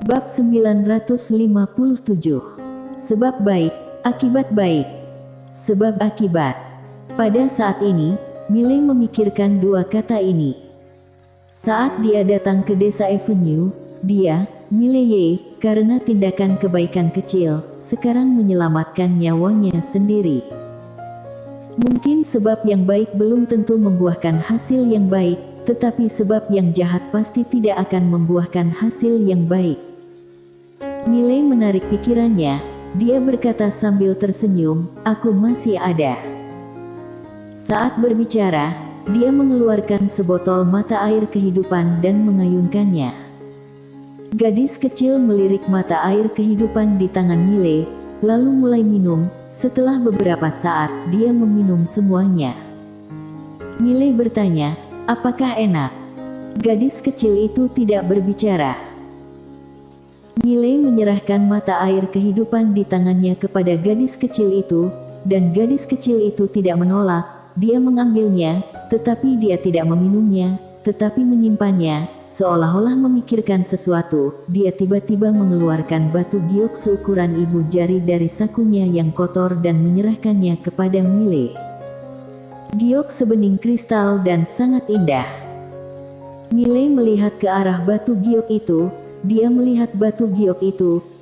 Bab 957. Sebab baik, akibat baik. Sebab akibat. Pada saat ini, Miley memikirkan dua kata ini. Saat dia datang ke desa Avenue, dia, Miley, karena tindakan kebaikan kecil, sekarang menyelamatkan nyawanya sendiri. Mungkin sebab yang baik belum tentu membuahkan hasil yang baik, tetapi sebab yang jahat pasti tidak akan membuahkan hasil yang baik. Miley menarik pikirannya, dia berkata sambil tersenyum, "Aku masih ada." Saat berbicara, dia mengeluarkan sebotol mata air kehidupan dan mengayunkannya. Gadis kecil melirik mata air kehidupan di tangan Miley, lalu mulai minum. Setelah beberapa saat, dia meminum semuanya. Miley bertanya, "Apakah enak?" Gadis kecil itu tidak berbicara. Miley menyerahkan mata air kehidupan di tangannya kepada gadis kecil itu, dan gadis kecil itu tidak menolak. Dia mengambilnya, tetapi dia tidak meminumnya, tetapi menyimpannya, seolah-olah memikirkan sesuatu. Dia tiba-tiba mengeluarkan batu giok seukuran ibu jari dari sakunya yang kotor dan menyerahkannya kepada Miley. Giok sebening kristal dan sangat indah. Miley melihat ke arah batu giok itu. Dia melihat batu giok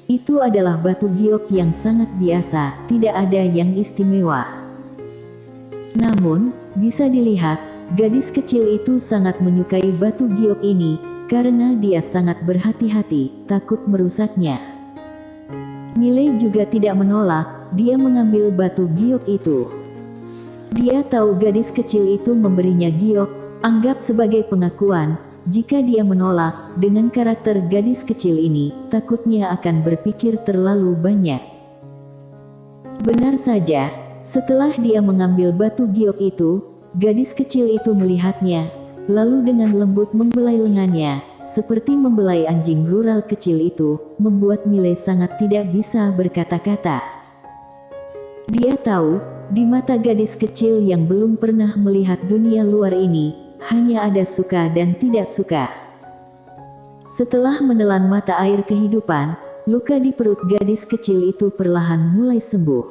itu adalah batu giok yang sangat biasa, tidak ada yang istimewa. Namun, bisa dilihat, gadis kecil itu sangat menyukai batu giok ini, karena dia sangat berhati-hati, takut merusaknya. Miley juga tidak menolak, dia mengambil batu giok itu. Dia tahu gadis kecil itu memberinya giok, anggap sebagai pengakuan. Jika dia menolak, dengan karakter gadis kecil ini, takutnya akan berpikir terlalu banyak. Benar saja, setelah dia mengambil batu giok itu, gadis kecil itu melihatnya, lalu dengan lembut membelai lengannya, seperti membelai anjing rural kecil itu, membuat Miley sangat tidak bisa berkata-kata. Dia tahu, di mata gadis kecil yang belum pernah melihat dunia luar ini, hanya ada suka dan tidak suka. Setelah menelan mata air kehidupan, luka di perut gadis kecil itu perlahan mulai sembuh.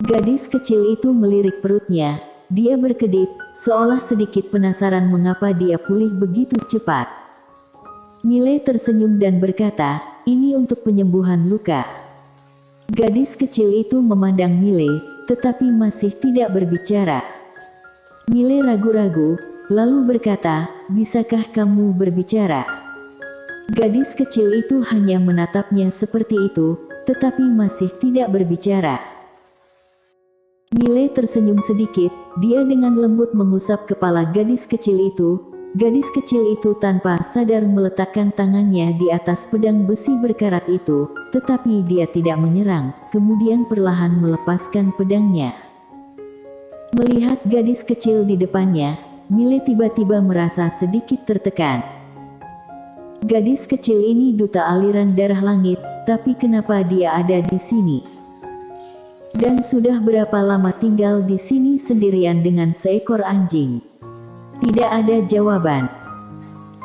Gadis kecil itu melirik perutnya, dia berkedip, seolah sedikit penasaran mengapa dia pulih begitu cepat. Miley tersenyum dan berkata, "Ini untuk penyembuhan luka." Gadis kecil itu memandang Miley, tetapi masih tidak berbicara. Miley ragu-ragu, lalu berkata, "Bisakah kamu berbicara?" Gadis kecil itu hanya menatapnya seperti itu, tetapi masih tidak berbicara. Miley tersenyum sedikit, dia dengan lembut mengusap kepala gadis kecil itu. Gadis kecil itu tanpa sadar meletakkan tangannya di atas pedang besi berkarat itu, tetapi dia tidak menyerang, kemudian perlahan melepaskan pedangnya. Melihat gadis kecil di depannya, Miley tiba-tiba merasa sedikit tertekan. Gadis kecil ini duta aliran darah langit, tapi kenapa dia ada di sini? Dan sudah berapa lama tinggal di sini sendirian dengan seekor anjing? Tidak ada jawaban.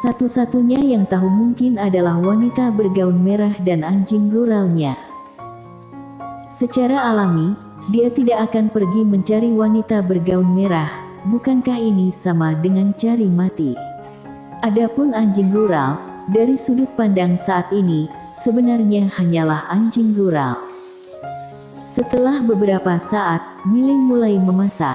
Satu-satunya yang tahu mungkin adalah wanita bergaun merah dan anjing ruralnya. Secara alami, dia tidak akan pergi mencari wanita bergaun merah. Bukankah ini sama dengan cari mati? Adapun anjing rural, dari sudut pandang saat ini, sebenarnya hanyalah anjing rural. Setelah beberapa saat, Miley mulai memasak.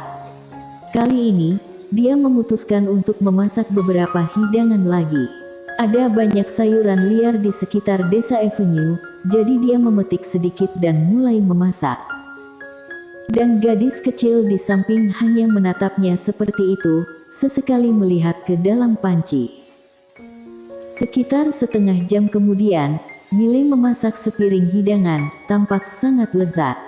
Kali ini, dia memutuskan untuk memasak beberapa hidangan lagi. Ada banyak sayuran liar di sekitar desa Avenue, jadi dia memetik sedikit dan mulai memasak. Dan gadis kecil di samping hanya menatapnya seperti itu, sesekali melihat ke dalam panci. Sekitar setengah jam kemudian, Miley memasak sepiring hidangan, tampak sangat lezat.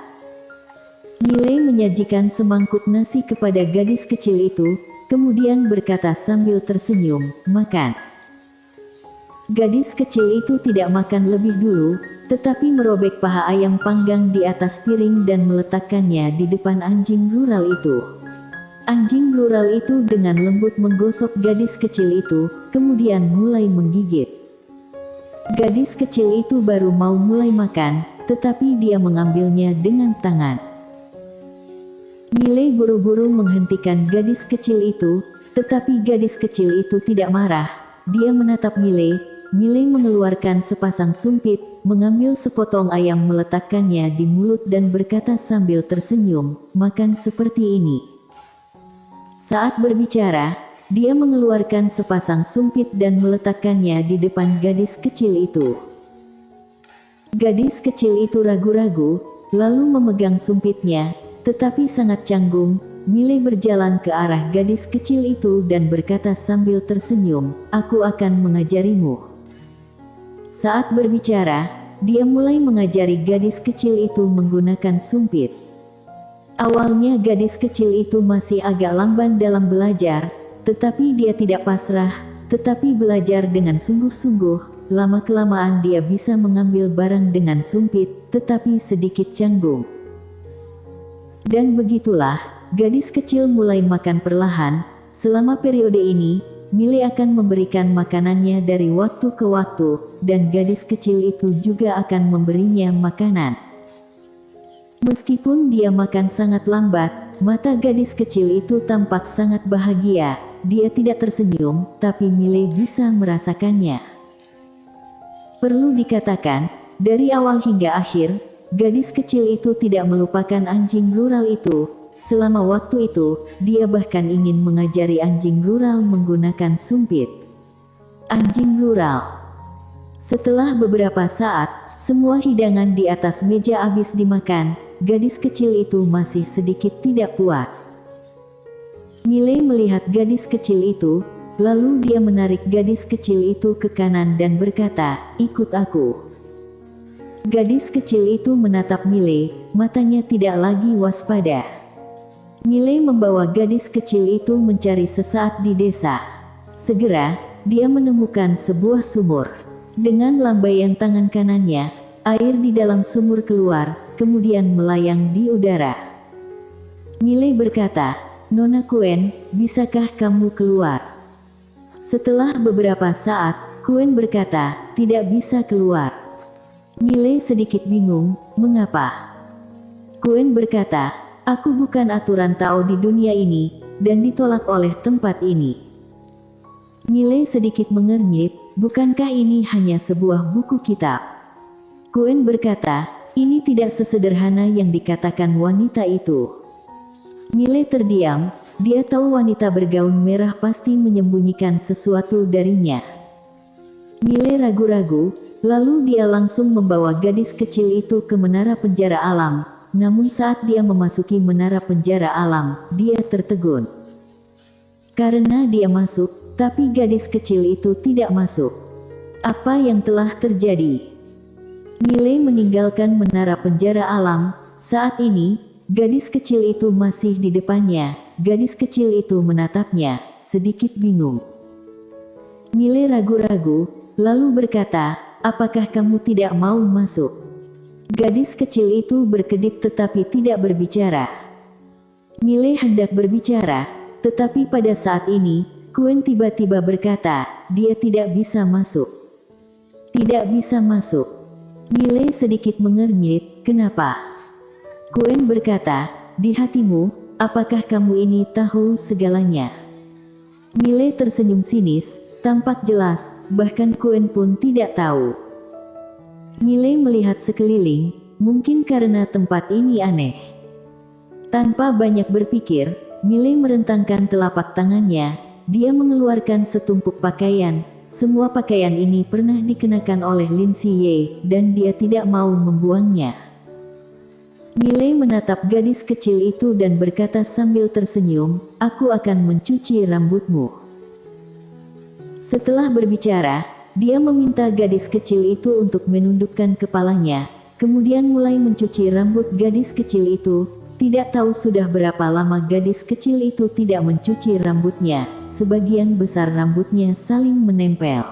Miley menyajikan semangkuk nasi kepada gadis kecil itu, kemudian berkata sambil tersenyum, "Makan." Gadis kecil itu tidak makan lebih dulu, tetapi merobek paha ayam panggang di atas piring dan meletakkannya di depan anjing rural itu. Anjing rural itu dengan lembut menggosok gadis kecil itu, kemudian mulai menggigit. Gadis kecil itu baru mau mulai makan, tetapi dia mengambilnya dengan tangan. Miley buru-buru menghentikan gadis kecil itu, tetapi gadis kecil itu tidak marah. Dia menatap Miley. Miley mengeluarkan sepasang sumpit, mengambil sepotong ayam, meletakkannya di mulut dan berkata sambil tersenyum, "Makan seperti ini." Saat berbicara, dia mengeluarkan sepasang sumpit dan meletakkannya di depan gadis kecil itu. Gadis kecil itu ragu-ragu, lalu memegang sumpitnya, tetapi sangat canggung. Miley berjalan ke arah gadis kecil itu dan berkata sambil tersenyum, "Aku akan mengajarimu." Saat berbicara, dia mulai mengajari gadis kecil itu menggunakan sumpit. Awalnya gadis kecil itu masih agak lamban dalam belajar, tetapi dia tidak pasrah, tetapi belajar dengan sungguh-sungguh. Lama-kelamaan dia bisa mengambil barang dengan sumpit, tetapi sedikit canggung. Dan begitulah, gadis kecil mulai makan perlahan. Selama periode ini, Miley akan memberikan makanannya dari waktu ke waktu, dan gadis kecil itu juga akan memberinya makanan. Meskipun dia makan sangat lambat, mata gadis kecil itu tampak sangat bahagia. Dia tidak tersenyum, tapi Miley bisa merasakannya. Perlu dikatakan, dari awal hingga akhir, gadis kecil itu tidak melupakan anjing rural itu. Selama waktu itu, dia bahkan ingin mengajari anjing rural menggunakan sumpit. Anjing rural. Setelah beberapa saat, semua hidangan di atas meja habis dimakan. Gadis kecil itu masih sedikit tidak puas. Miley melihat gadis kecil itu, lalu dia menarik gadis kecil itu ke kanan dan berkata, "Ikut aku." Gadis kecil itu menatap Miley, matanya tidak lagi waspada. Miley membawa gadis kecil itu mencari sesaat di desa. Segera, dia menemukan sebuah sumur. Dengan lambaian tangan kanannya, air di dalam sumur keluar, kemudian melayang di udara. Miley berkata, "Nona Kuen, bisakah kamu keluar?" Setelah beberapa saat, Kuen berkata, "Tidak bisa keluar." Miley sedikit bingung, mengapa? Kuen berkata, "Aku bukan aturan Tao di dunia ini, dan ditolak oleh tempat ini." Miley sedikit mengernyit, "Bukankah ini hanya sebuah buku kitab?" Kuen berkata, "Ini tidak sesederhana yang dikatakan wanita itu." Miley terdiam, dia tahu wanita bergaun merah pasti menyembunyikan sesuatu darinya. Miley ragu-ragu, lalu dia langsung membawa gadis kecil itu ke menara penjara alam. Namun saat dia memasuki menara penjara alam, dia tertegun. Karena dia masuk, tapi gadis kecil itu tidak masuk. Apa yang telah terjadi? Miley meninggalkan menara penjara alam. Saat ini, gadis kecil itu masih di depannya. Gadis kecil itu menatapnya, sedikit bingung. Miley ragu-ragu, lalu berkata, "Apakah kamu tidak mau masuk?" Gadis kecil itu berkedip tetapi tidak berbicara. Miley hendak berbicara, tetapi pada saat ini, Kuen tiba-tiba berkata, "Dia tidak bisa masuk." Tidak bisa masuk. Miley sedikit mengernyit, "Kenapa?" Kuen berkata, "Di hatimu, apakah kamu ini tahu segalanya?" Miley tersenyum sinis, tampak jelas, bahkan Kuen pun tidak tahu. Miley melihat sekeliling, mungkin karena tempat ini aneh. Tanpa banyak berpikir, Miley merentangkan telapak tangannya. Dia mengeluarkan setumpuk pakaian. Semua pakaian ini pernah dikenakan oleh Lin Siye, dan dia tidak mau membuangnya. Miley menatap gadis kecil itu dan berkata sambil tersenyum, "Aku akan mencuci rambutmu." Setelah berbicara, dia meminta gadis kecil itu untuk menundukkan kepalanya, kemudian mulai mencuci rambut gadis kecil itu. Tidak tahu sudah berapa lama gadis kecil itu tidak mencuci rambutnya, sebagian besar rambutnya saling menempel.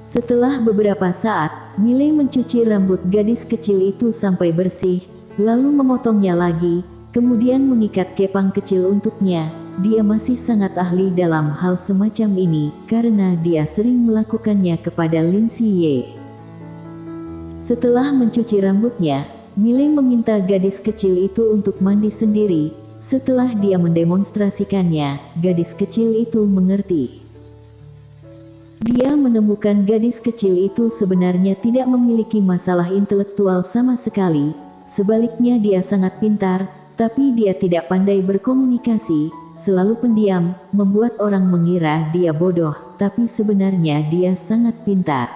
Setelah beberapa saat, Miley mencuci rambut gadis kecil itu sampai bersih, lalu memotongnya lagi, kemudian mengikat kepang kecil untuknya. dia masih sangat ahli dalam hal semacam ini karena dia sering melakukannya kepada Lin Siye. Setelah mencuci rambutnya, Miley meminta gadis kecil itu untuk mandi sendiri. Setelah dia mendemonstrasikannya, gadis kecil itu mengerti. Dia menemukan gadis kecil itu sebenarnya tidak memiliki masalah intelektual sama sekali. Sebaliknya dia sangat pintar, tapi dia tidak pandai berkomunikasi, selalu pendiam, membuat orang mengira dia bodoh, tapi sebenarnya dia sangat pintar.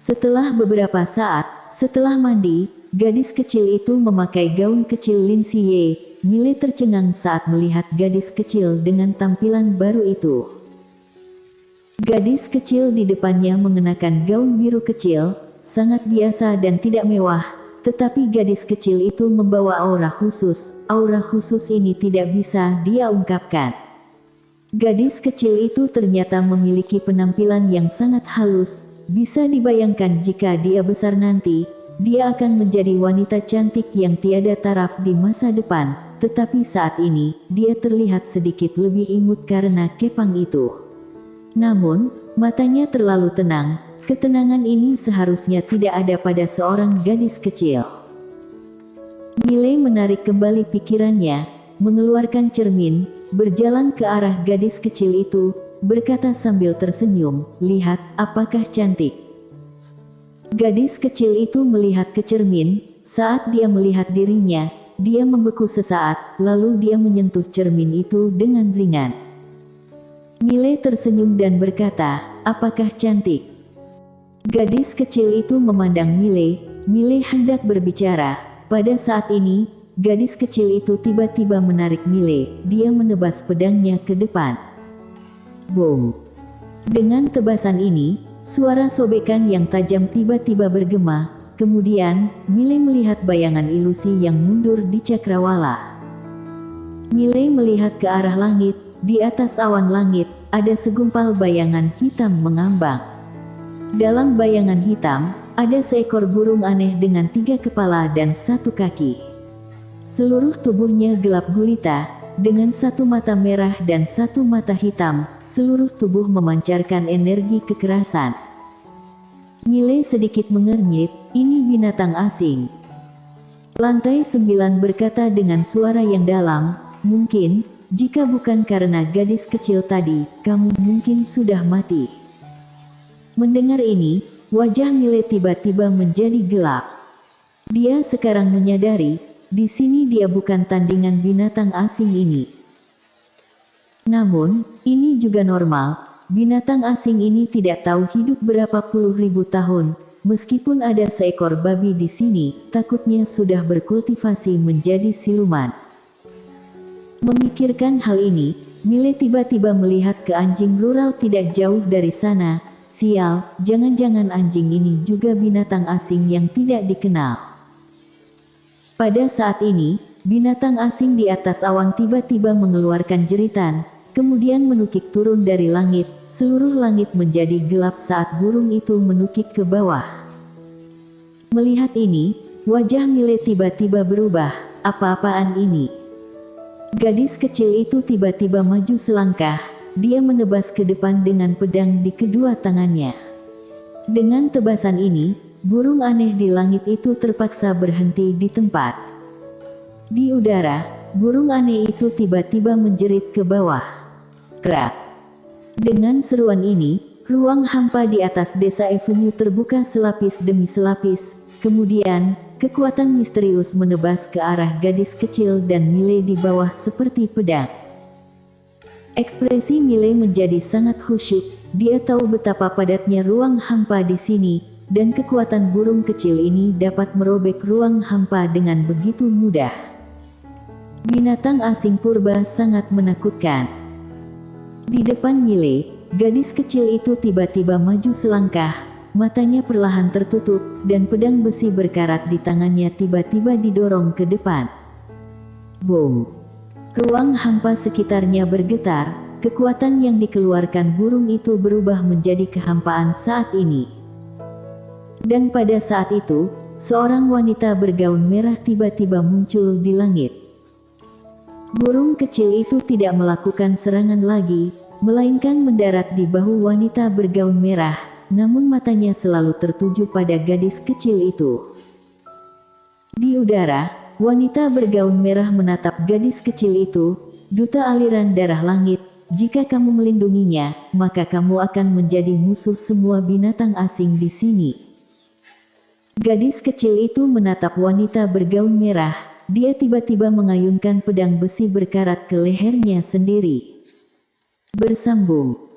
Setelah beberapa saat, setelah mandi, gadis kecil itu memakai gaun kecil Lin Siye. Miley tercengang saat melihat gadis kecil dengan tampilan baru itu. Gadis kecil di depannya mengenakan gaun biru kecil, sangat biasa dan tidak mewah, tetapi gadis kecil itu membawa aura khusus. Aura khusus ini tidak bisa dia ungkapkan. Gadis kecil itu ternyata memiliki penampilan yang sangat halus, bisa dibayangkan jika dia besar nanti, dia akan menjadi wanita cantik yang tiada taraf di masa depan, tetapi saat ini, dia terlihat sedikit lebih imut karena kepang itu. Namun, matanya terlalu tenang. Ketenangan ini seharusnya tidak ada pada seorang gadis kecil. Miley menarik kembali pikirannya, mengeluarkan cermin, berjalan ke arah gadis kecil itu, berkata sambil tersenyum, "Lihat, apakah cantik?" Gadis kecil itu melihat ke cermin. Saat dia melihat dirinya, dia membeku sesaat, lalu dia menyentuh cermin itu dengan ringan. Miley tersenyum dan berkata, "Apakah cantik?" Gadis kecil itu memandang Miley. Miley hendak berbicara. Pada saat ini, gadis kecil itu tiba-tiba menarik Miley. Dia menebas pedangnya ke depan. Boom! Dengan tebasan ini, suara sobekan yang tajam tiba-tiba bergema. Kemudian, Miley melihat bayangan ilusi yang mundur di cakrawala. Miley melihat ke arah langit. Di atas awan langit, ada segumpal bayangan hitam mengambang. Dalam bayangan hitam, ada seekor burung aneh dengan 3 kepala dan 1 kaki. Seluruh tubuhnya gelap gulita, dengan 1 mata merah dan 1 mata hitam, seluruh tubuh memancarkan energi kekerasan. Miley sedikit mengernyit, "Ini binatang asing." Lantai 9 berkata dengan suara yang dalam, "Mungkin, jika bukan karena gadis kecil tadi, kamu mungkin sudah mati." Mendengar ini, wajah Miley tiba-tiba menjadi gelap. Dia sekarang menyadari, di sini dia bukan tandingan binatang asing ini. Namun, ini juga normal, binatang asing ini tidak tahu hidup berapa puluh ribu tahun. Meskipun ada seekor babi di sini, takutnya sudah berkultivasi menjadi siluman. Memikirkan hal ini, Miley tiba-tiba melihat ke anjing rural tidak jauh dari sana. Sial, jangan-jangan anjing ini juga binatang asing yang tidak dikenal. Pada saat ini, binatang asing di atas awan tiba-tiba mengeluarkan jeritan, kemudian menukik turun dari langit. Seluruh langit menjadi gelap saat burung itu menukik ke bawah. Melihat ini, wajah Miley tiba-tiba berubah. Apa-apaan ini? Gadis kecil itu tiba-tiba maju selangkah. Dia menebas ke depan dengan pedang di kedua tangannya. Dengan tebasan ini, burung aneh di langit itu terpaksa berhenti di tempat. Di udara, burung aneh itu tiba-tiba menjerit ke bawah. Krak! Dengan seruan ini, ruang hampa di atas desa Avenue terbuka selapis demi selapis. Kemudian, kekuatan misterius menebas ke arah gadis kecil dan Miley di bawah seperti pedang. Ekspresi Miley menjadi sangat khusyuk. Dia tahu betapa padatnya ruang hampa di sini, dan kekuatan burung kecil ini dapat merobek ruang hampa dengan begitu mudah. Binatang asing purba sangat menakutkan. Di depan Miley, gadis kecil itu tiba-tiba maju selangkah. Matanya perlahan tertutup, dan pedang besi berkarat di tangannya tiba-tiba didorong ke depan. Boom! Ruang hampa sekitarnya bergetar. Kekuatan yang dikeluarkan burung itu berubah menjadi kehampaan saat ini. Dan pada saat itu, seorang wanita bergaun merah tiba-tiba muncul di langit. Burung kecil itu tidak melakukan serangan lagi, melainkan mendarat di bahu wanita bergaun merah, namun matanya selalu tertuju pada gadis kecil itu. Di udara, wanita bergaun merah menatap gadis kecil itu, duta aliran darah langit, jika kamu melindunginya, maka kamu akan menjadi musuh semua binatang asing di sini. Gadis kecil itu menatap wanita bergaun merah, dia tiba-tiba mengayunkan pedang besi berkarat ke lehernya sendiri. Bersambung.